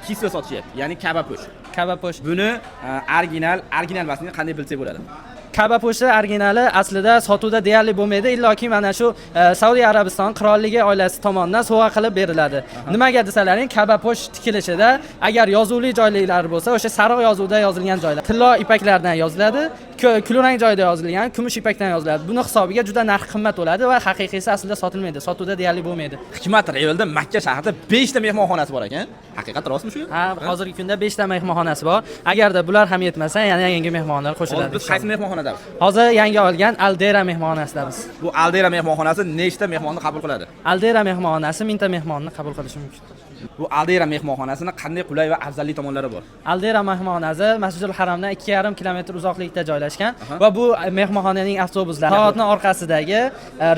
kislo sotishyapti, ya'ni kabapo'sh. Kabapo'sh. Buni original emasligini qanday bilsak bo'ladi? Kabapo'shi originali aslida sotuvda deyarli bo'lmaydi, illoki mana shu Saudiya Arabiston qirolligi oilasi tomonidan sovg'a qilib beriladi. Nimaga desalaring, kabapo'sh tikilishida agar yozuvli joyliklar bo'lsa, o'sha sariq yozuvda yozilgan joylar tillo ipaklardan yoziladi, kulrang joyda yozilgan kumush ipakdan yoziladi. Buni hisobiga juda narxi qimmat bo'ladi va haqiqiysi aslida sotilmaydi, sotuvda deyarli bo'lmaydi. Hikmat Ravelda Makka shahrida 5 ta mehmonxonasi bor ekan. Haqiqat rostmi shu? Ha, hozirgi kunda 5 ta mehmonxonasi bor. Agarda bular ham yetmasa, yana yangi mehmonlar qo'shiladi. Biz qaysi mehmonxonadamiz? Hozir yangi olgan Aldera mehmonxonasidamiz. Bu Aldera mehmonxonasi nechta mehmonni qabul qiladi? Aldera mehmonxonasi 1000 ta mehmonni qabul qilishi mumkin. Bu Aldera mehmonxonasini qanday qulay va afzalli tomonlari bor? Aldera mehmonxonasi Masjidul Haramdan 2,5 kilometr uzoqlikda joylashgan va bu mehmonxonaning avtobuslari soatning orqasidagi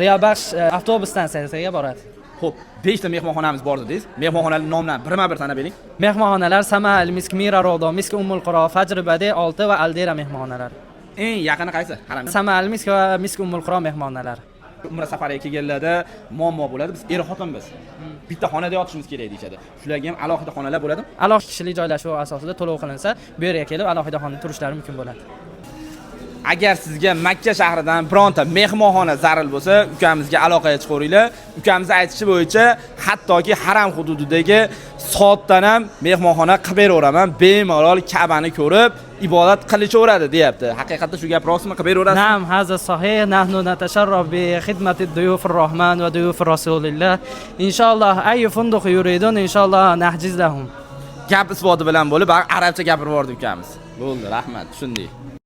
Riyobaxsh avtobus stansiyasiga boradi. Xo'p, 5 ta mehmonxonamiz bor dedingiz. Mehmonxonalarning nomlarini birma-bir sanab bering. Mehmonxonalar Samal, Misk Mira Rodo, Misk Ummul Quro, Fajr Badi 6 va Aldera mehmonxonalari. Eng yaqini qaysi? Haramga. Samal, Misk va Misk Ummul Quro mehmonxonalari. Umra safariga kelganlarda muammo bo'ladi. Biz er-xotinmiz. Bitta xonada yotishimiz kerak deyshadi. Shularga ham alohida xonalar bo'ladimi? Alohida kishilik joylashuv asosida to'lov qilinsa, bu yerga kelib alohida xonada turishlari mumkin bo'ladi. Agar sizga Makka shahridan bironta mehmonxona zarur bo'lsa, ukamizga aloqaga chiqaveringlar. Ukamiz aytishi bo'yicha, hattoki haram hududidagi soatdan ham mehmonxona qilib beraveraman, bemalol Ka'bani ko'rib ibodat qilishaveradi, deyapti. Haqiqatda shu gap rostmi? Qilib beraverasiz? Na'am, haza sahih. Nahnu natasharraf bi xidmati duyufir rahman va duyufir rasulillah. Inshaalloh ay funduq yuridun, inshaalloh nahjiz lahum. Gap isboti bilan bo'lib, arabcha gapirib yubordi ukamiz. Bo'ldi, rahmat, tushundik.